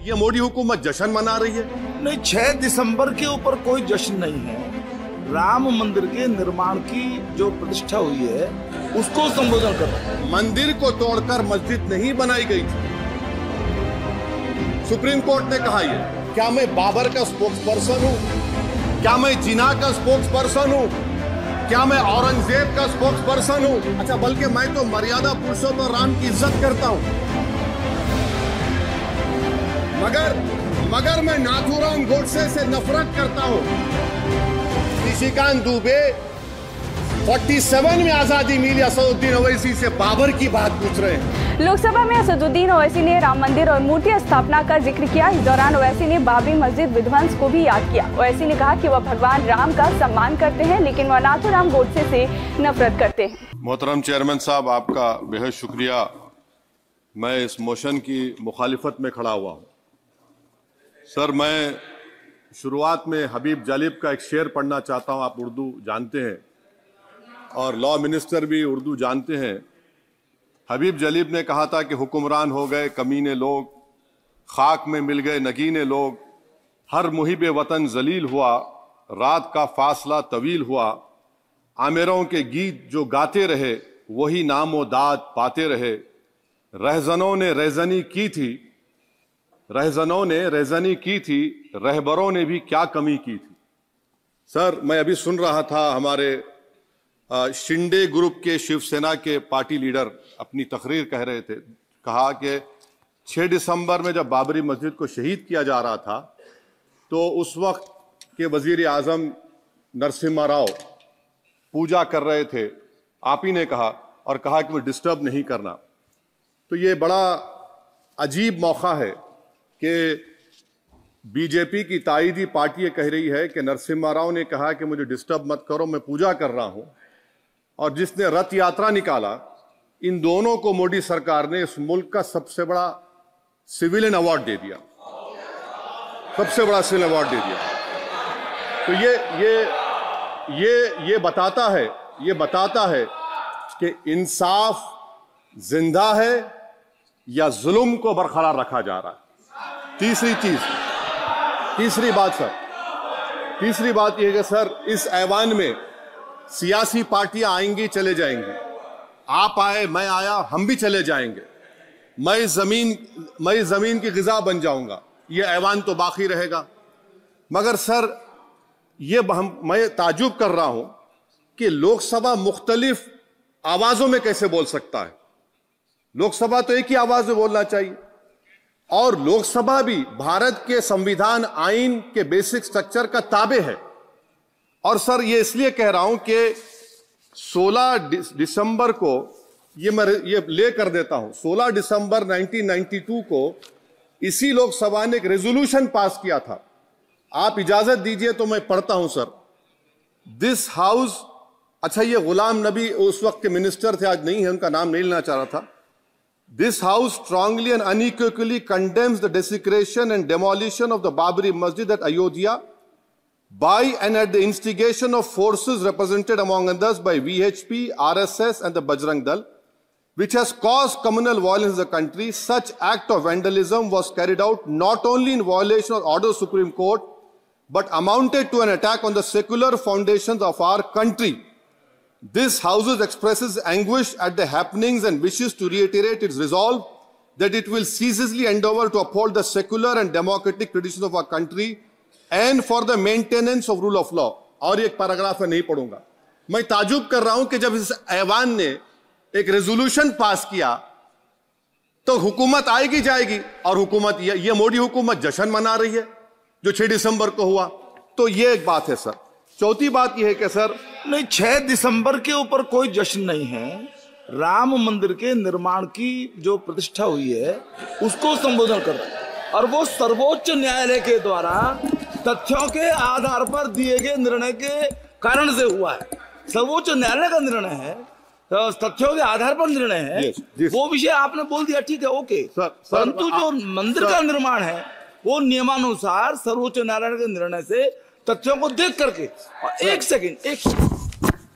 ये मोदी हुकूमत जश्न मना रही है। नहीं, 6 दिसंबर के ऊपर कोई जश्न नहीं है। राम मंदिर के निर्माण की जो प्रतिष्ठा हुई है उसको संबोधन कर रहे हैं। मंदिर को तोड़कर मस्जिद नहीं बनाई गई थी। सुप्रीम कोर्ट ने कहा ये। क्या मैं बाबर का स्पोक्स पर्सन हूं? क्या मैं जिना का स्पोक्स पर्सन हूं? क्या मैं औरंगजेब का स्पोक्स पर्सन हूं? अच्छा, बल्कि मैं तो मर्यादा पुरुषोत्तम राम की इज्जत करता हूं। मगर मैं नाथूराम गोडसे से नफरत करता हूं। निशिकांत दुबे 47 में आजादी मिली असदुद्दीन ओवैसी से बाबर की बात पूछ रहे हैं। लोकसभा में असदुद्दीन ओवैसी ने राम मंदिर और मूर्ति स्थापना का जिक्र किया। इस दौरान ओवैसी ने बाबरी मस्जिद विध्वंस को भी याद किया। ओवैसी ने कहा कि वह भगवान राम का सम्मान करते हैं, लेकिन वह नाथूराम गोडसे से नफरत करते हैं। मोहतरम चेयरमैन साहब, आपका बेहद शुक्रिया। मैं इस मोशन की मुखालिफत में खड़ा हुआ हूं। सर, मैं शुरुआत में हबीब जालिब का एक शेर पढ़ना चाहता हूं। आप उर्दू जानते हैं और लॉ मिनिस्टर भी उर्दू जानते हैं। हबीब जालिब ने कहा था कि हुक्मरान हो गए कमीने लोग, खाक में मिल गए नगीने लोग, हर मुहिब वतन जलील हुआ, रात का फासला तवील हुआ, आमिरों के गीत जो गाते रहे वही नामो दाद पाते रहे, रहजनों ने रेजनी की थी, रहबरों ने भी क्या कमी की थी। सर, मैं अभी सुन रहा था हमारे शिंदे ग्रुप के शिवसेना के पार्टी लीडर अपनी तकरीर कह रहे थे। कहा कि 6 दिसंबर में जब बाबरी मस्जिद को शहीद किया जा रहा था तो उस वक्त के वजीर आजम नरसिम्हा राव पूजा कर रहे थे। आप ही ने कहा और कहा कि वो डिस्टर्ब नहीं करना। तो ये बड़ा अजीब मौका है कि बीजेपी की ताईदी पार्टी ये कह रही है कि नरसिम्हा राव ने कहा कि मुझे डिस्टर्ब मत करो, मैं पूजा कर रहा हूं, और जिसने रथ यात्रा निकाला, इन दोनों को मोदी सरकार ने इस मुल्क का सबसे बड़ा सिविलियन अवार्ड दे दिया, सबसे बड़ा सिविलियन अवार्ड दे दिया। तो ये बताता है कि इंसाफ जिंदा है या जुल्म को बरकरार रखा जा रहा है। तीसरी बात यह है कि सर, इस ऐवान में सियासी पार्टियां आएंगी चले जाएंगी। आप आए, मैं आया, हम भी चले जाएंगे। मैं इस जमीन की गिजा बन जाऊंगा, ये ऐवान तो बाकी रहेगा। मगर सर, मैं ताजुब कर रहा हूं कि लोकसभा मुख्तलिफ आवाजों में कैसे बोल सकता है। लोकसभा तो एक ही आवाज में बोलना चाहिए, और लोकसभा भी भारत के संविधान आइन के बेसिक स्ट्रक्चर का ताबे है। और सर, ये इसलिए कह रहा हूं कि 16 दिसंबर को मैं ले कर देता हूं। 16 दिसंबर 1992 को इसी लोकसभा ने एक रेजोल्यूशन पास किया था। आप इजाजत दीजिए तो मैं पढ़ता हूं सर। दिस हाउस, अच्छा, ये गुलाम नबी उस वक्त के मिनिस्टर थे, आज नहीं है, उनका नाम नहीं लेना चाह रहा था। This house strongly and unequivocally condemns the desecration and demolition of the Babri Masjid at Ayodhya by and at the instigation of forces represented among others by VHP, RSS and the Bajrang Dal, which has caused communal violence in the country. Such act of vandalism was carried out not only in violation of order of Supreme Court, but amounted to an attack on the secular foundations of our country. This House expresses anguish at the happenings and wishes to reiterate its resolve that it will ceaselessly endeavor to uphold the secular and democratic traditions of our country and for the maintenance of rule of law. और एक paragraph में नहीं पढ़ूंगा। मैं ताजुब कर रहा हूं कि जब इस ऐवान ने एक रेजोल्यूशन पास किया तो हुकूमत आएगी जाएगी, और हुकूमत ये मोदी हुकूमत जश्न मना रही है जो 6 दिसंबर को हुआ। तो ये एक बात है सर। चौथी बात यह है कि सर, नहीं, 6 दिसंबर के ऊपर कोई जश्न नहीं है। राम मंदिर के निर्माण की जो प्रतिष्ठा हुई है उसको संबोधन कर रहा है, और वो सर्वोच्च न्यायालय के द्वारा तथ्यों के आधार पर दिए गए निर्णय के कारण से हुआ है। सर्वोच्च न्यायालय का निर्णय है, तो तथ्यों के आधार पर निर्णय है। वो विषय आपने बोल दिया, ठीक है, ओके। परंतु जो मंदिर का निर्माण है वो नियमानुसार सर्वोच्च न्यायालय के निर्णय से तथ्यों को देख करके। और एक सेकंड,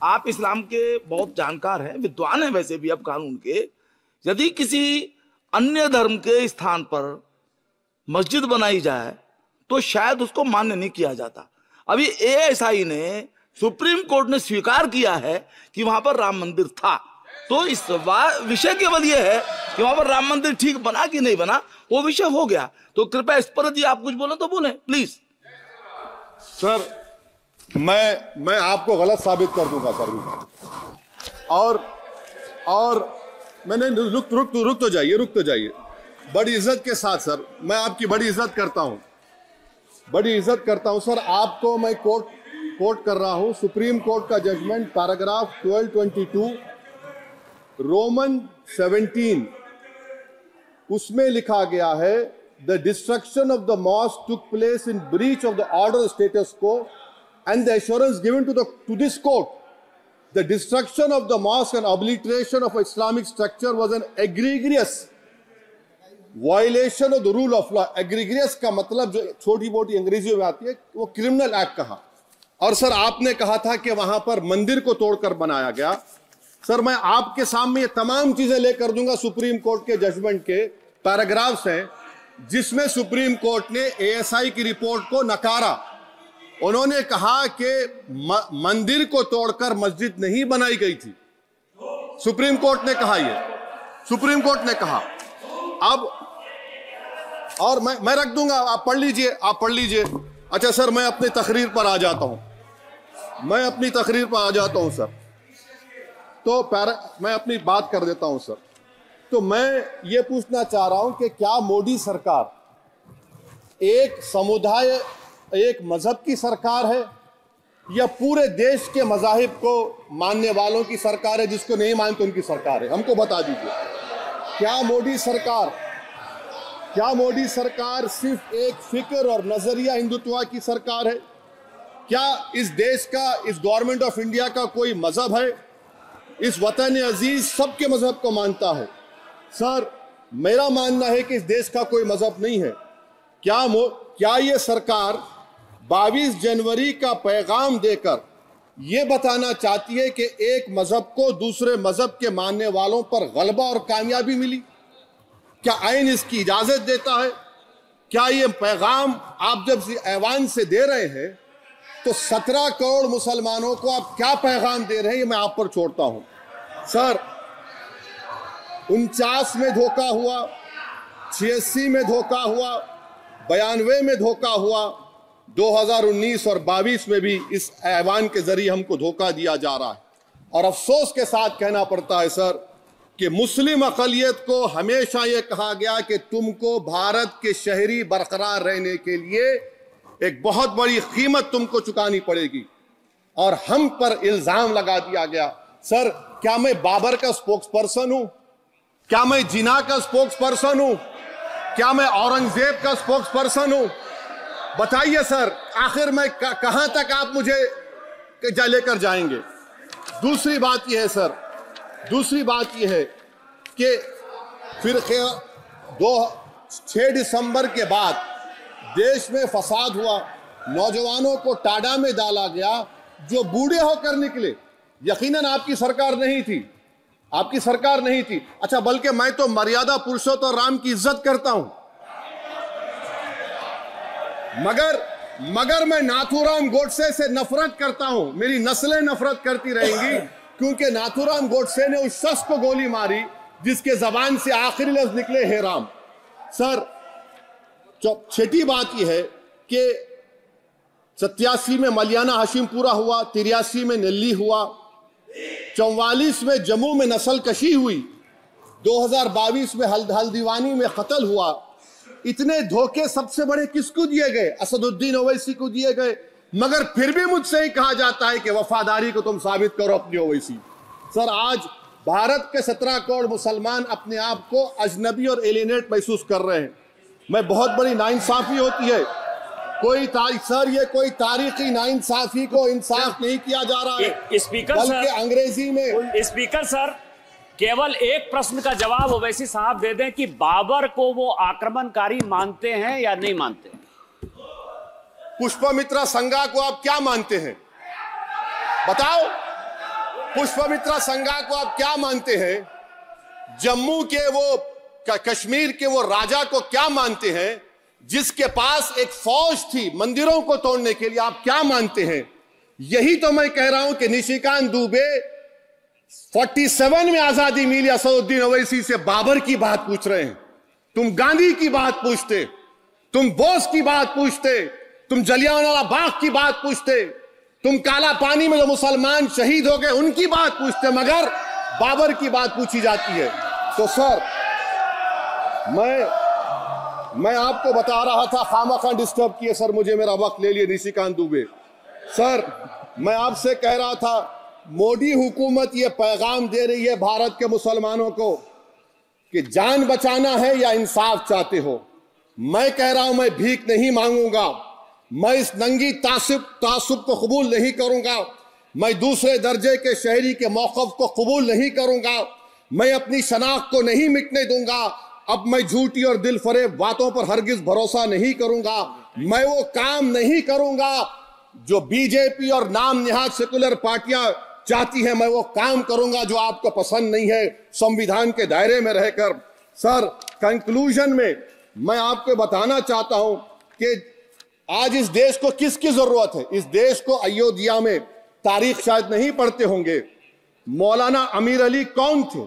आप इस्लाम के बहुत जानकार हैं, विद्वान हैं वैसे भी अब कानून के। यदि किसी अन्य धर्म के स्थान पर मस्जिद बनाई जाए तो शायद उसको मान्य नहीं किया जाता। अभी एएसआई ने, सुप्रीम कोर्ट ने स्वीकार किया है कि वहां पर राम मंदिर था, तो इस विषय केवल यह है कि वहां पर राम मंदिर ठीक बना कि नहीं बना, वो विषय हो गया। तो कृपया इस पर जी आप कुछ बोले तो बोले प्लीज। सर मैं आपको गलत साबित कर दूंगा सर। और मैंने रुक तो जाइए बड़ी इज्जत के साथ सर, मैं आपकी बड़ी इज्जत करता हूं सर। आपको मैं कोट कर रहा हूं सुप्रीम कोर्ट का जजमेंट, पैराग्राफ 1222 रोमन 17, उसमें लिखा गया है the destruction of the mosque took place in breach of the order status quo and the assurance given to this court the destruction of the mosque and obliteration of Islamic structure was an egregious violation of the rule of law. Egregious का मतलब जो छोटी मोटी अंग्रेजी में आती है वो क्रिमिनल एक्ट कहा। और सर आपने कहा था कि वहां पर मंदिर को तोड़कर बनाया गया। सर मैं आपके सामने ये तमाम चीजें लेकर दूंगा, सुप्रीम कोर्ट के जजमेंट के पैराग्राफ्स हैं जिसमें सुप्रीम कोर्ट ने एएसआई की रिपोर्ट को नकारा। उन्होंने कहा कि मंदिर को तोड़कर मस्जिद नहीं बनाई गई थी। सुप्रीम कोर्ट ने कहा, सुप्रीम कोर्ट ने कहा। अब और मैं रख दूंगा, आप पढ़ लीजिए। अच्छा सर मैं अपनी तकरीर पर आ जाता हूं, सर। तो मैं अपनी बात कर देता हूं सर। तो मैं ये पूछना चाह रहा हूं कि क्या मोदी सरकार एक समुदाय, एक मजहब की सरकार है या पूरे देश के मजाहिब को मानने वालों की सरकार है? जिसको नहीं मानते उनकी सरकार है, हमको बता दीजिए। क्या मोदी सरकार सिर्फ एक फिक्र और नजरिया हिंदुत्व की सरकार है? क्या इस देश का, इस गवर्नमेंट ऑफ इंडिया का कोई मजहब है? इस वतन अजीज सबके मजहब को मानता है। सर मेरा मानना है कि इस देश का कोई मजहब नहीं है। क्या ये सरकार 22 जनवरी का पैगाम देकर यह बताना चाहती है कि एक मजहब को दूसरे मजहब के मानने वालों पर गलबा और कामयाबी मिली? क्या आईन इसकी इजाजत देता है? क्या ये पैगाम आप जब ऐवान से दे रहे हैं तो 17 करोड़ मुसलमानों को आप क्या पैगाम दे रहे हैं, ये मैं आप पर छोड़ता हूं। सर 49 में धोखा हुआ, 86 में धोखा हुआ, 92 में धोखा हुआ, 2019 और 22 में भी इस ऐवान के जरिए हमको धोखा दिया जा रहा है। और अफसोस के साथ कहना पड़ता है सर कि मुस्लिम अक़लियत को हमेशा यह कहा गया कि तुमको भारत के शहरी बरकरार रहने के लिए एक बहुत बड़ी कीमत तुमको चुकानी पड़ेगी, और हम पर इल्जाम लगा दिया गया। सर क्या मैं बाबर का स्पोक्स पर्सन हूं? क्या मैं जिना का स्पोक्स पर्सन हूं? क्या मैं औरंगजेब का स्पोक्स पर्सन हूं? बताइए सर, आखिर मैं कहां तक आप मुझे लेकर जाएंगे? दूसरी बात यह है सर, दूसरी बात यह है कि फिर 6 दिसंबर के बाद देश में फसाद हुआ, नौजवानों को टाडा में डाला गया जो बूढ़े होकर निकले। यकीनन आपकी सरकार नहीं थी, आपकी सरकार नहीं थी। अच्छा बल्कि मैं तो मर्यादा पुरुषोत्तम राम की इज्जत करता हूं, मगर मैं नाथूराम गोडसे से नफरत करता हूं। मेरी नस्लें नफरत करती रहेंगी क्योंकि नाथूराम गोडसे ने उस शख्स को गोली मारी जिसके जबान से आखिरी लफ्ज निकले हे राम। सर छठी बात यह है कि 87 में मलियाना हाशिमपुरा हुआ, 83 में नेल्ली हुआ, 44 में जम्मू में नस्ल कशी हुई, 2022 में हल्दीवानी में कत्ल हुआ। इतने धोखे सबसे बड़े किसको दिए गए? असदुद्दीन ओवैसी को दिए गए। मगर फिर भी मुझसे ही कहा जाता है कि वफादारी को तुम साबित करो अपनी ओवैसी। सर आज भारत के 17 करोड़ मुसलमान अपने आप को अजनबी और एलिनेट महसूस कर रहे हैं। मैं बहुत बड़ी नाइंसाफी होती है, सर ये कोई तारीखी नाइंसाफी को इंसाफ नहीं किया जा रहा है। स्पीकर बल्कि सर, अंग्रेजी में स्पीकर सर केवल एक प्रश्न का जवाब ओवैसी साहब दे दें कि बाबर को वो आक्रमणकारी मानते हैं या नहीं मानते? पुष्पमित्रा संगा को आप क्या मानते हैं? बताओ, पुष्पमित्रा संगा को आप क्या मानते हैं? जम्मू के वो, कश्मीर के वो राजा को क्या मानते हैं? जिसके पास एक फौज थी मंदिरों को तोड़ने के लिए, आप क्या मानते हैं? यही तो मैं कह रहा हूं कि निशिकांत दुबे 47 में आजादी मिली, असदुद्दीन ओवैसी से बाबर की बात पूछ रहे हैं। तुम गांधी की बात पूछते, तुम बोस की बात पूछते, तुम जलियांवाला बाग की बात पूछते, तुम काला पानी में जो मुसलमान शहीद हो गए उनकी बात पूछते, मगर बाबर की बात पूछी जाती है। तो सर, मैं आपको बता रहा था, खामखा डिस्टर्ब किए सर, मुझे मेरा वक्त ले लिए निशिकांत दुबे। सर, मैं आपसे कह रहा था, मोदी हुकूमत ये पैगाम दे रही है भारत के मुसलमानों को कि जान बचाना है या इंसाफ चाहते हो। मैं कह रहा हूं, मैं भीख नहीं मांगूंगा, मैं इस नंगी तासुब को कबूल नहीं करूंगा, मैं दूसरे दर्जे के शहरी के मौक़िफ़ को कबूल नहीं करूंगा, मैं अपनी शनाख्त को नहीं मिटने दूंगा। अब मैं झूठी और दिल फरेब बातों पर हरगिज भरोसा नहीं करूंगा। मैं वो काम नहीं करूंगा जो बीजेपी और नाम निहाद सेकुलर पार्टियां चाहती हैं। मैं वो काम करूंगा जो आपको पसंद नहीं है, संविधान के दायरे में रहकर। सर, कंक्लूजन में मैं आपको बताना चाहता हूं कि आज इस देश को किसकी जरूरत है? इस देश को अयोध्या में, तारीख शायद नहीं पढ़ते होंगे, मौलाना अमीर अली कौन थे?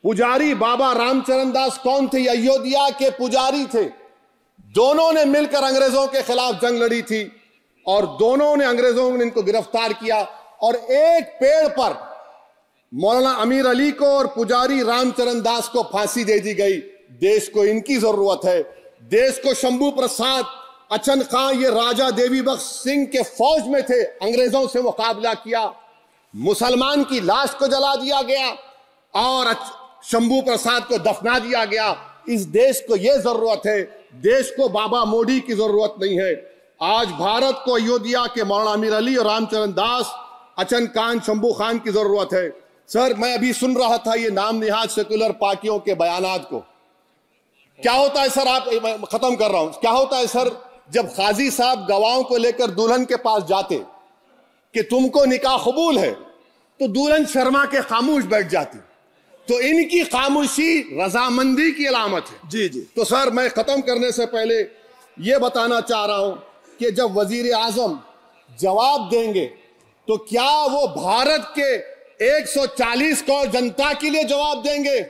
पुजारी बाबा रामचरण दास कौन थे? अयोध्या के पुजारी थे। दोनों ने मिलकर अंग्रेजों के खिलाफ जंग लड़ी थी और दोनों ने, अंग्रेजों ने इनको गिरफ्तार किया और एक पेड़ पर मौलाना अमीर अली को और पुजारी रामचरण दास को फांसी दे दी गई। देश को इनकी जरूरत है। देश को शंभू प्रसाद, अचन खां, ये राजा देवी बख्श सिंह के फौज में थे, अंग्रेजों से मुकाबला किया, मुसलमान की लाश को जला दिया गया और शंभू प्रसाद को दफना दिया गया। इस देश को यह जरूरत है, देश को बाबा मोदी की जरूरत नहीं है। आज भारत को अयोध्या के मौलाना अमीर अली और रामचरण दास, अचन खान, शंभू खान की जरूरत है। सर, मैं अभी सुन रहा था ये नाम निहाद सेकुलर पार्टियों के बयानात को। क्या होता है सर, आप, खत्म कर रहा हूं, क्या होता है सर, जब काजी साहब गवाहों को लेकर दुल्हन के पास जाते कि तुमको निकाह कबूल है, तो दुल्हन शर्मा के खामोश बैठ जाती। तो इनकी खामोशी रजामंदी की अलामत है। जी जी। तो सर, मैं खत्म करने से पहले यह बताना चाह रहा हूं कि जब वजीर आजम जवाब देंगे तो क्या वो भारत के 140 करोड़ जनता के लिए जवाब देंगे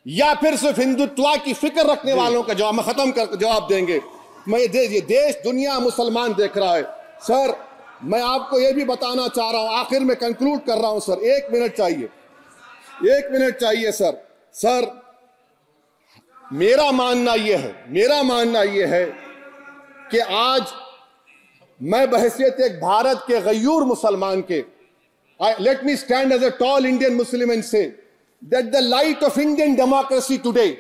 या फिर सिर्फ हिंदुत्व की फिक्र रखने वालों का जवाब, मैं खत्म कर जवाब देंगे? मैं ये देश, दुनिया, मुसलमान देख रहा है। सर, मैं आपको यह भी बताना चाह रहा हूं, आखिर में कंक्लूड कर रहा हूं सर, 1 मिनट चाहिए, 1 मिनट चाहिए सर। सर, मेरा मानना यह है कि आज मैं बहैसियत एक भारत के गयूर मुसलमान के, let me stand as a tall Indian Muslim and say that the light of Indian democracy today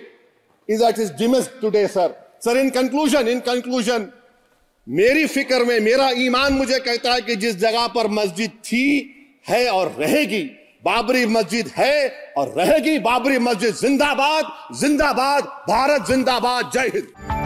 is at its dimmest today, sir. Sir, in conclusion, मेरी फिक्र में, मेरा ईमान मुझे कहता है कि जिस जगह पर मस्जिद थी, है और रहेगी, बाबरी मस्जिद है और रहेगी, बाबरी मस्जिद जिंदाबाद, जिंदाबाद, भारत जिंदाबाद, जय हिंद।